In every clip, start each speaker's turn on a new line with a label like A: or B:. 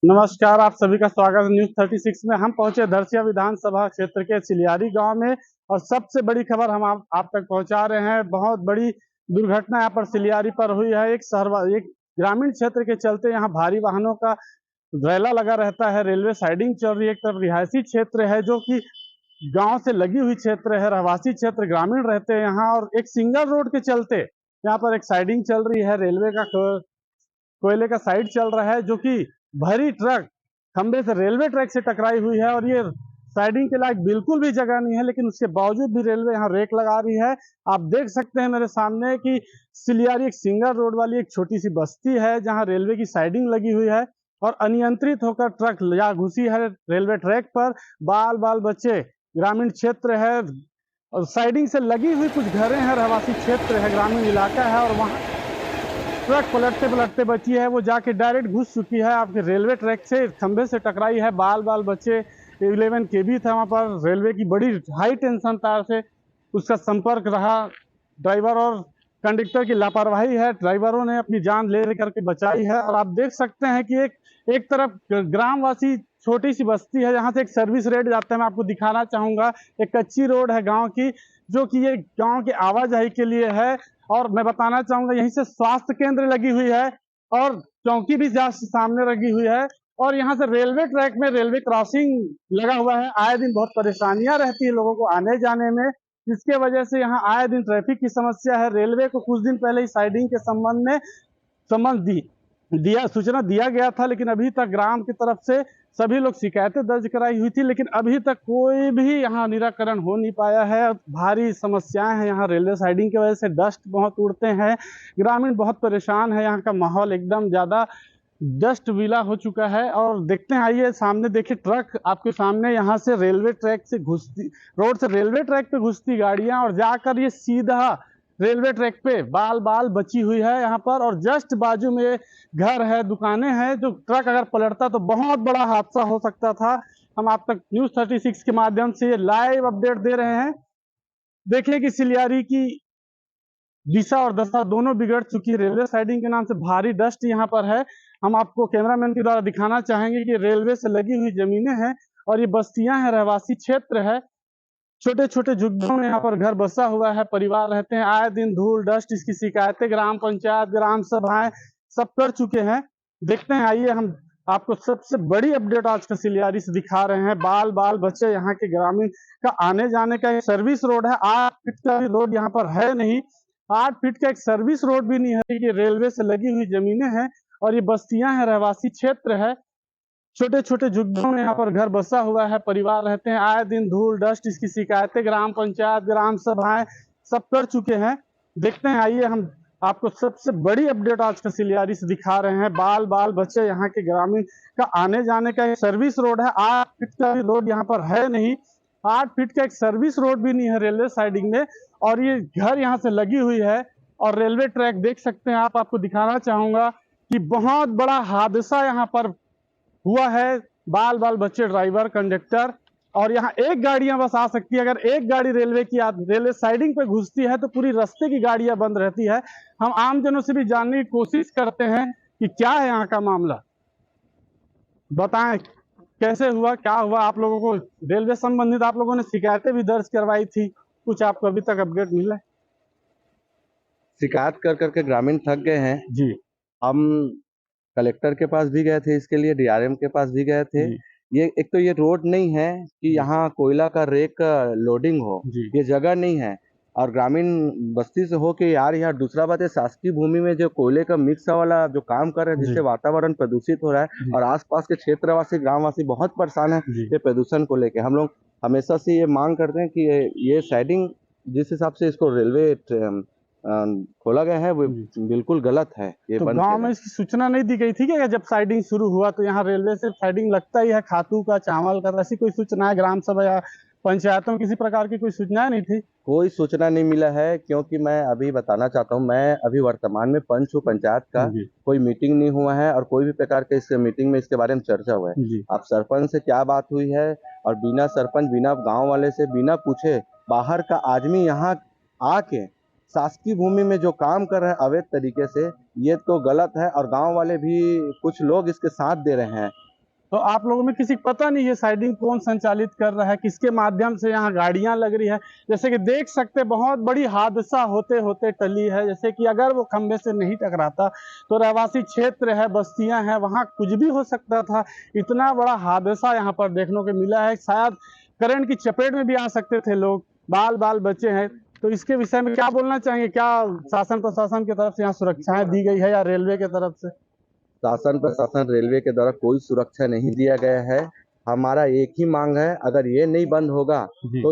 A: नमस्कार, आप सभी का स्वागत है न्यूज़ 36 में। हम पहुंचे दरसिया विधानसभा क्षेत्र के सिलियारी गांव में और सबसे बड़ी खबर हम आप तक पहुंचा रहे हैं। बहुत बड़ी दुर्घटना यहाँ पर सिलियारी पर हुई है। एक ग्रामीण क्षेत्र के चलते यहाँ भारी वाहनों का रैला लगा रहता है। रेलवे साइडिंग चल रही है। एक तरफ रिहायशी क्षेत्र है जो कि गांव से लगी हुई क्षेत्र है। रहवासी क्षेत्र ग्रामीण रहते हैं यहाँ, और एक सिंगल रोड के चलते यहाँ पर एक साइडिंग चल रही है। रेलवे का कोयले का साइड चल रहा है जो कि भरी ट्रक खंबे से रेलवे ट्रैक से टकराई हुई है, और ये साइडिंग के लायक बिल्कुल भी जगह नहीं है, लेकिन उसके बावजूद भी रेलवे यहाँ रेक लगा रही है। आप देख सकते हैं मेरे सामने कि सिलियारी एक सिंगल रोड वाली एक छोटी सी बस्ती है जहाँ रेलवे की साइडिंग लगी हुई है और अनियंत्रित होकर ट्रक या घुसी है रेलवे ट्रैक पर। बाल बाल बच्चे, ग्रामीण क्षेत्र है और साइडिंग से लगी हुई कुछ घरें हैं, रहवासी क्षेत्र है, ग्रामीण इलाका है, और वहाँ ट्रक पलटते पलटते बची है वो जाके डायरेक्ट घुस चुकी है आपके रेलवे ट्रैक से, खंबे से टकराई है। बाल बाल बच्चे, 11 केबी था वहाँ पर। रेलवे की बड़ी हाई टेंशन तार से उसका संपर्क रहा। ड्राइवर और कंडक्टर की लापरवाही है। ड्राइवरों ने अपनी जान ले करके बचाई है। और आप देख सकते हैं कि एक तरफ ग्रामवासी, छोटी सी बस्ती है, यहाँ से एक सर्विस रोड जाता है। मैं आपको दिखाना चाहूंगा, एक कच्ची रोड है गाँव की, जो कि ये गाँव की आवाजाही के लिए है। और मैं बताना चाहूंगा यहीं से स्वास्थ्य केंद्र लगी हुई है और चौकी भी जस्ट सामने लगी हुई है। और यहाँ से रेलवे ट्रैक में रेलवे क्रॉसिंग लगा हुआ है। आए दिन बहुत परेशानियां रहती है लोगों को आने जाने में, जिसके वजह से यहाँ आए दिन ट्रैफिक की समस्या है। रेलवे को कुछ दिन पहले ही साइडिंग के संबंध में सूचना दिया गया था, लेकिन अभी तक ग्राम की तरफ से सभी लोग शिकायतें दर्ज कराई हुई थी, लेकिन अभी तक कोई भी यहाँ निराकरण हो नहीं पाया है। भारी समस्याएं हैं यहाँ रेलवे साइडिंग की वजह से। डस्ट बहुत उड़ते हैं, ग्रामीण बहुत परेशान है। यहाँ का माहौल एकदम ज्यादा डस्ट विला हो चुका है। और देखते हैं, आइए सामने देखिए, ट्रक आपके सामने यहाँ से रेलवे ट्रैक से घुसती, रोड से रेलवे ट्रैक पे घुसती गाड़ियां और जाकर ये सीधा रेलवे ट्रैक पे बाल बाल बची हुई है यहाँ पर। और जस्ट बाजू में घर है, दुकानें हैं, जो ट्रक अगर पलटता तो बहुत बड़ा हादसा हो सकता था। हम आप तक न्यूज़ 36 के माध्यम से लाइव अपडेट दे रहे हैं। देखिए कि सिलियारी की दिशा और दशा दोनों बिगड़ चुकी है। रेलवे साइडिंग के नाम से भारी डस्ट यहाँ पर है। हम आपको कैमरामैन के द्वारा दिखाना चाहेंगे कि रेलवे से लगी हुई जमीनें हैं और ये बस्तियां हैं, रहवासी क्षेत्र है। छोटे छोटे झुग्गियों में यहाँ पर घर बसा हुआ है, परिवार रहते हैं। आए दिन धूल डस्ट इसकी शिकायतें ग्राम पंचायत, ग्राम सभाएं सब कर चुके हैं। देखते हैं, आइए हम आपको सबसे बड़ी अपडेट आज का सिलियारी से दिखा रहे हैं। बाल बाल बच्चे, यहाँ के ग्रामीण का आने जाने का एक सर्विस रोड है। 8 फीट का भी रोड यहाँ पर है नहीं। 8 फीट का एक सर्विस रोड भी नहीं है। ये रेलवे से लगी हुई जमीनें हैं और ये बस्तियां हैं, रहवासी क्षेत्र है। छोटे छोटे झुग्गियों में यहाँ पर घर बसा हुआ है, परिवार रहते हैं। आए दिन धूल डस्ट इसकी शिकायतें ग्राम पंचायत, ग्राम सभाएं सब कर चुके हैं। देखते हैं, आइए हम आपको सबसे बड़ी अपडेट आज का सिलियारी से दिखा रहे हैं। बाल बाल बच्चे, यहाँ के ग्रामीण का आने जाने का एक सर्विस रोड है। 8 फीट का भी रोड यहाँ पर है नहीं। 8 फीट का एक सर्विस रोड भी नहीं है रेलवे साइडिंग में, और ये घर यहाँ से लगी हुई है। और रेलवे ट्रैक देख सकते हैं आप, आपको दिखाना चाहूंगा कि बहुत बड़ा हादसा यहाँ पर हुआ है। बाल बाल बच्चे, ड्राइवर, कंडक्टर, और यहाँ एक गाड़ियां बस आ सकती है। अगर एक गाड़ी रेलवे साइडिंग पे घुसती है तो पूरी रास्ते की गाड़ियां बंद रहती है। हम आम जनों से भी जानने की कोशिश करते हैं कि क्या है यहाँ का मामला, बताएं कैसे हुआ, क्या हुआ। आप लोगों को रेलवे संबंधित आप लोगों ने शिकायतें भी दर्ज करवाई थी, कुछ आपको अभी तक अपडेट मिला?
B: शिकायत कर करके ग्रामीण थक गए हैं
A: जी
B: हम कलेक्टर के पास भी गए थे, इसके लिए डीआरएम के पास भी गए थे।
A: जी
B: ये एक तो ये रोड नहीं है कि यहाँ कोयला का रेक लोडिंग हो,
A: जी
B: ये जगह नहीं है। और ग्रामीण बस्ती से हो के यार, यहाँ दूसरा बात है, शासकीय भूमि में जो कोयले का मिक्स वाला जो काम कर रहे हैं, जिससे वातावरण प्रदूषित हो रहा है और आसपास के क्षेत्रवासी, ग्रामवासी बहुत परेशान है ये प्रदूषण को लेके। हम लोग हमेशा से ये मांग करते हैं कि ये साइडिंग जिस हिसाब से इसको रेलवे खोला गया है वो बिल्कुल गलत है। ये
A: तो
B: बंद
A: गांव में इसकी सूचना नहीं दी गई थी क्या? जब साइडिंग शुरू हुआ तो यहाँ रेलवे से साइडिंग लगता ही है, खातू का, चावल का, ऐसी कोई सूचना है ग्राम सभा या पंचायतों में किसी प्रकार की कोई सूचनाएं नहीं थी?
B: कोई सूचना नहीं मिला है, क्योंकि मैं अभी बताना चाहता हूँ, मैं अभी वर्तमान में पंच हूँ पंचायत का। कोई मीटिंग नहीं हुआ है और कोई भी प्रकार के इस मीटिंग में इसके बारे में चर्चा हुआ है। अब सरपंच से क्या बात हुई है, और बिना सरपंच, बिना गाँव वाले से बिना पूछे बाहर का आदमी यहाँ आके शासकीय भूमि में जो काम कर रहे हैं अवैध तरीके से, ये तो गलत है। और गांव वाले भी कुछ लोग इसके साथ दे रहे हैं।
A: तो आप लोगों में किसी को पता नहीं ये साइडिंग कौन संचालित कर रहा है, किसके माध्यम से यहाँ गाड़ियां लग रही है। जैसे कि देख सकते बहुत बड़ी हादसा होते होते टली है। जैसे कि अगर वो खंबे से नहीं टकराता तो रहवासी क्षेत्र है, बस्तियां हैं, वहाँ कुछ भी हो सकता था। इतना बड़ा हादसा यहाँ पर देखने को मिला है, शायद करंट की चपेट में भी आ सकते थे लोग, बाल बाल बचे हैं। तो इसके विषय में क्या बोलना चाहेंगे? क्या शासन प्रशासन की तरफ से यहाँ सुरक्षाएं दी गई है या रेलवे की तरफ से?
B: शासन प्रशासन रेलवे के द्वारा कोई सुरक्षा नहीं दिया गया है। हमारा एक ही मांग है, अगर ये नहीं बंद होगा तो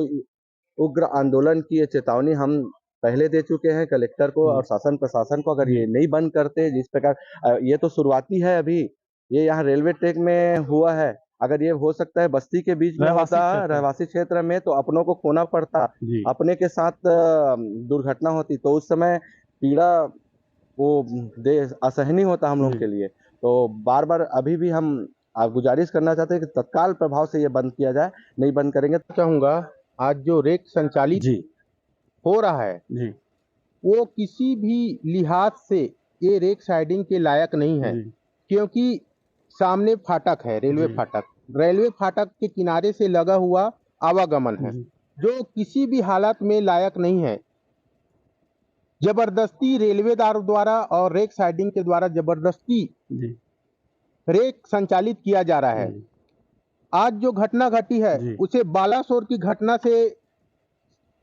B: उग्र आंदोलन की ये चेतावनी हम पहले दे चुके हैं कलेक्टर को और शासन प्रशासन को। अगर ये नहीं बंद करते, जिस प्रकार ये तो शुरुआती है, अभी ये यहाँ रेलवे ट्रैक में हुआ है, अगर ये हो सकता है बस्ती के बीच में होता, रहवासी क्षेत्र में, तो अपनों को खोना पड़ता, अपने के साथ दुर्घटना होती तो उस समय पीड़ा वो असहनीय होता हम लोग के लिए। तो बार बार अभी भी हम गुजारिश करना चाहते हैं कि तत्काल प्रभाव से ये बंद किया जाए। नहीं बंद करेंगे तो
C: चाहूंगा आज जो रेक संचालित हो रहा है वो किसी भी लिहाज से ये रेक साइडिंग के लायक नहीं है, क्योंकि सामने फाटक है, रेलवे फाटक के किनारे से लगा हुआ आवागमन है जो किसी भी हालत में लायक नहीं है। जबरदस्ती रेलवेदार द्वारा और रेक साइडिंग के द्वारा जबरदस्ती रेक संचालित किया जा रहा है। आज जो घटना घटी है उसे बालासोर की घटना से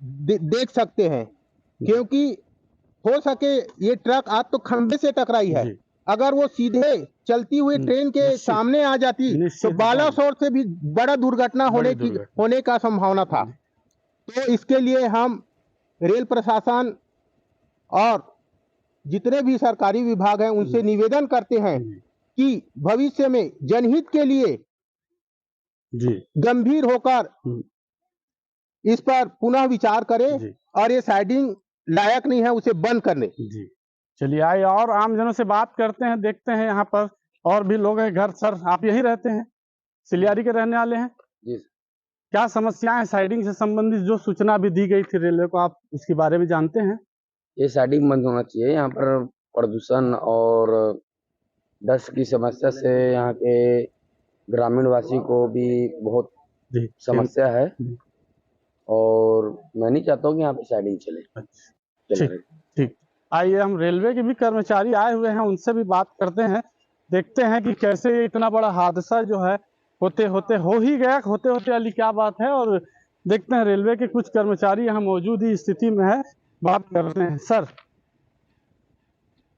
C: देख सकते हैं, क्योंकि हो सके ये ट्रक आज तो खंबे से टकराई है, अगर वो सीधे चलती हुई ट्रेन के सामने आ जाती तो बालासोर से भी बड़ा दुर्घटना होने का संभावना था। तो इसके लिए हम रेल प्रशासन और जितने भी सरकारी विभाग हैं उनसे निवेदन करते हैं कि भविष्य में जनहित के लिए गंभीर होकर इस पर पुनः विचार करें और ये साइडिंग लायक नहीं है उसे बंद करने।
A: चलिए आइए और आमजनों से बात करते हैं, देखते हैं यहाँ पर और भी लोग हैं। घर सर आप यही रहते हैं, सिलियारी के रहने वाले हैं
B: जी।
A: क्या समस्याएं साइडिंग से संबंधित जो सूचना भी दी गई थी रेलवे को, आप उसके बारे में जानते हैं?
D: ये साइडिंग बंद होना चाहिए। यहाँ पर प्रदूषण और डस्ट की समस्या से यहाँ के ग्रामीण वासी को भी बहुत समस्या है और मैं नहीं चाहता हूँ कि यहाँ पे साइडिंग चले।
A: ठीक, आइए हम रेलवे के भी कर्मचारी आए हुए हैं, उनसे भी बात करते हैं, देखते हैं कि कैसे इतना बड़ा हादसा जो है होते होते हो ही गया, होते होते वाली क्या बात है। और देखते हैं रेलवे के कुछ कर्मचारी यहाँ मौजूद ही स्थिति में है, बात करते हैं। सर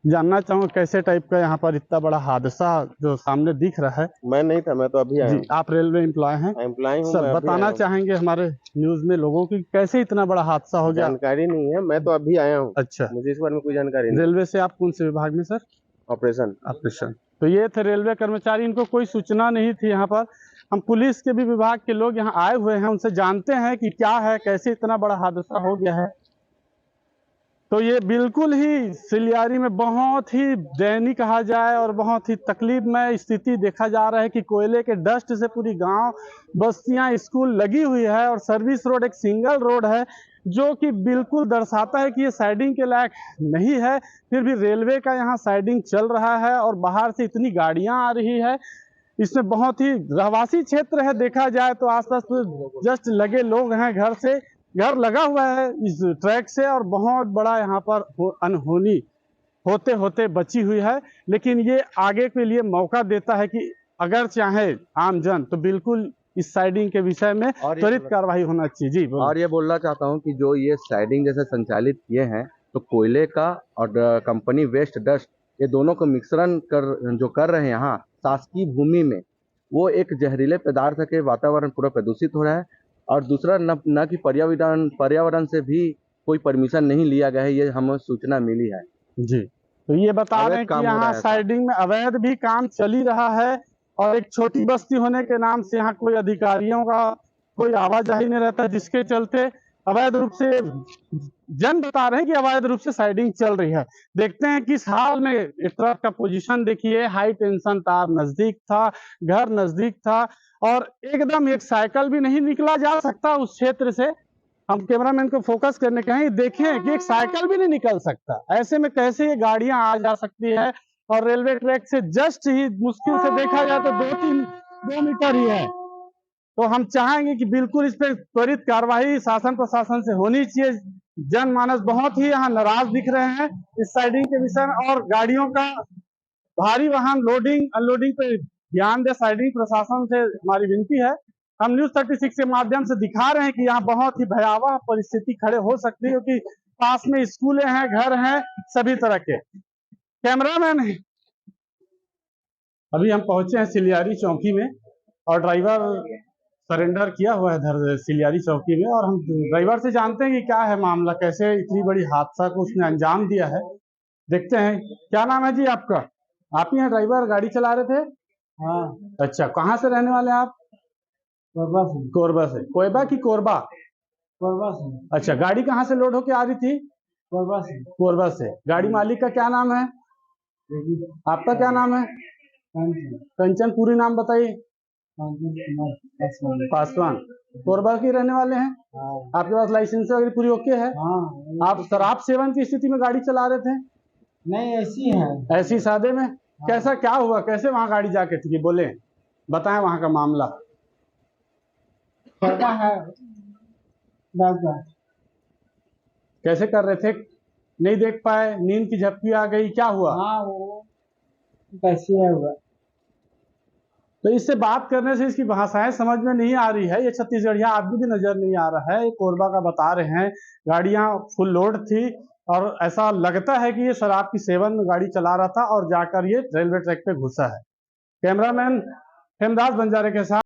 A: जानना चाहूँगा कैसे टाइप का यहाँ पर इतना बड़ा हादसा जो सामने दिख रहा है?
C: मैं नहीं था, मैं तो अभी आया हूँ।
A: आप रेलवे एम्प्लॉय हैं?
C: एम्प्लॉय हूँ।
A: सर बताना चाहेंगे हमारे न्यूज में लोगों की कैसे इतना बड़ा हादसा हो गया?
C: जानकारी नहीं है, मैं तो अभी आया हूँ।
A: अच्छा,
C: मुझे इस बारे में कोई जानकारी नहीं।
A: रेलवे से आप कौन से विभाग में सर?
C: ऑपरेशन।
A: तो ये थे रेलवे कर्मचारी, इनको कोई सूचना नहीं थी। यहाँ पर हम पुलिस के भी विभाग के लोग यहाँ आए हुए हैं, उनसे जानते हैं कि क्या है, कैसे इतना बड़ा हादसा हो गया है। तो ये बिल्कुल ही सिलियारी में बहुत ही दयनीय कहा जाए और बहुत ही तकलीफमय स्थिति देखा जा रहा है कि कोयले के डस्ट से पूरी गांव, बस्तियां, स्कूल लगी हुई है और सर्विस रोड एक सिंगल रोड है जो कि बिल्कुल दर्शाता है कि ये साइडिंग के लायक नहीं है। फिर भी रेलवे का यहाँ साइडिंग चल रहा है और बाहर से इतनी गाड़ियां आ रही है। इसमें बहुत ही रहवासी क्षेत्र है, देखा जाए तो आसपास तो जस्ट लगे लोग हैं, घर लगा हुआ है इस ट्रैक से और बहुत बड़ा यहाँ पर अनहोनी होते होते बची हुई है। लेकिन ये आगे के लिए मौका देता है कि अगर चाहे आमजन तो बिल्कुल इस साइडिंग के विषय में त्वरित कार्रवाई होना चाहिए। जी
B: और ये बोलना चाहता हूँ कि जो ये साइडिंग जैसे संचालित किए हैं तो कोयले का और कंपनी वेस्ट डस्ट ये दोनों को मिश्रण कर रहे हैं यहाँ शासकीय भूमि में, वो एक जहरीले पदार्थ के वातावरण पूरा प्रदूषित हो रहा है। और दूसरा न कि पर्यावरण से भी कोई परमिशन नहीं लिया गया है, ये हमें सूचना मिली है।
A: जी, तो ये बता रहे हैं कि यहाँ साइडिंग में अवैध भी काम चल ही रहा है और एक छोटी बस्ती होने के नाम से यहाँ कोई अधिकारियों का कोई आवाजाही नहीं रहता, जिसके चलते अवैध रूप से जन बता रहे हैं कि अवैध रूप से साइडिंग चल रही है। देखते हैं किस हाल में ट्रक का पोजीशन देखिए, हाई टेंशन तार नजदीक था, घर नजदीक था और एकदम एक साइकिल भी नहीं निकला जा सकता उस क्षेत्र से। हम कैमरामैन को फोकस करने कहें, देखें कि एक साइकिल भी नहीं निकल सकता, ऐसे में कैसे ये गाड़ियां आ जा सकती है। और रेलवे ट्रैक से जस्ट ही मुश्किल से देखा जाए तो 2 मीटर ही है। तो हम चाहेंगे कि बिल्कुल इस पे त्वरित कार्रवाई शासन प्रशासन से होनी चाहिए। जनमानस बहुत ही यहाँ नाराज दिख रहे हैं इस साइडिंग के विषय में, और गाड़ियों का भारी वाहन लोडिंग अनलोडिंग पे ध्यान दे। साइडिंग प्रशासन से हमारी विनती है। हम न्यूज 36 के माध्यम से दिखा रहे हैं कि यहाँ बहुत ही भयावह परिस्थिति खड़े हो सकती है, क्योंकि पास में स्कूलें हैं, घर हैं, सभी तरह के। कैमरामैन, अभी हम पहुंचे हैं सिलियारी चौकी में, और ड्राइवर सरेंडर किया हुआ है सिलियारी चौकी में, और हम ड्राइवर से जानते हैं कि क्या है मामला, कैसे इतनी बड़ी हादसा को उसने अंजाम दिया है। देखते हैं। क्या नाम है जी आपका? आप ही हैं ड्राइवर, गाड़ी चला रहे थे?
E: हाँ।
A: अच्छा, कहाँ से रहने वाले हैं आप?
E: कोरबा से।
A: कोरबा से। कोयबा की कोरबा?
E: कोरबा से।
A: अच्छा, गाड़ी कहाँ से लोड होके आ रही थी?
E: कोरबा से।
A: कोरबा से। गाड़ी मालिक का क्या नाम है? आपका क्या नाम है? कंचन। पूरी नाम बताइए। पासवान। कोरबा के रहने वाले हैं? आपके पास लाइसेंस वगैरह पूरी ओके है? आप शराब सेवन की स्थिति में गाड़ी चला रहे थे?
E: नहीं, ऐसी है।
A: ऐसी सादे में? कैसा क्या हुआ, कैसे वहां गाड़ी जाके थी, बोले, बताएं वहां का मामला।
E: है
A: कैसे कर रहे थे? नहीं देख पाए, नींद की झपकी आ गई, क्या हुआ?
E: हाँ, वो कैसे हुआ?
A: तो इससे बात करने से इसकी भाषाएं समझ में नहीं आ रही है। ये छत्तीसगढ़िया आदमी भी नजर नहीं आ रहा है। ये कोरबा का बता रहे हैं, गाड़ियां फुल लोड थी, और ऐसा लगता है कि ये शराब की सेवन में गाड़ी चला रहा था और जाकर ये रेलवे ट्रैक पे घुसा है। कैमरामैन हेमदास बंजारे के साथ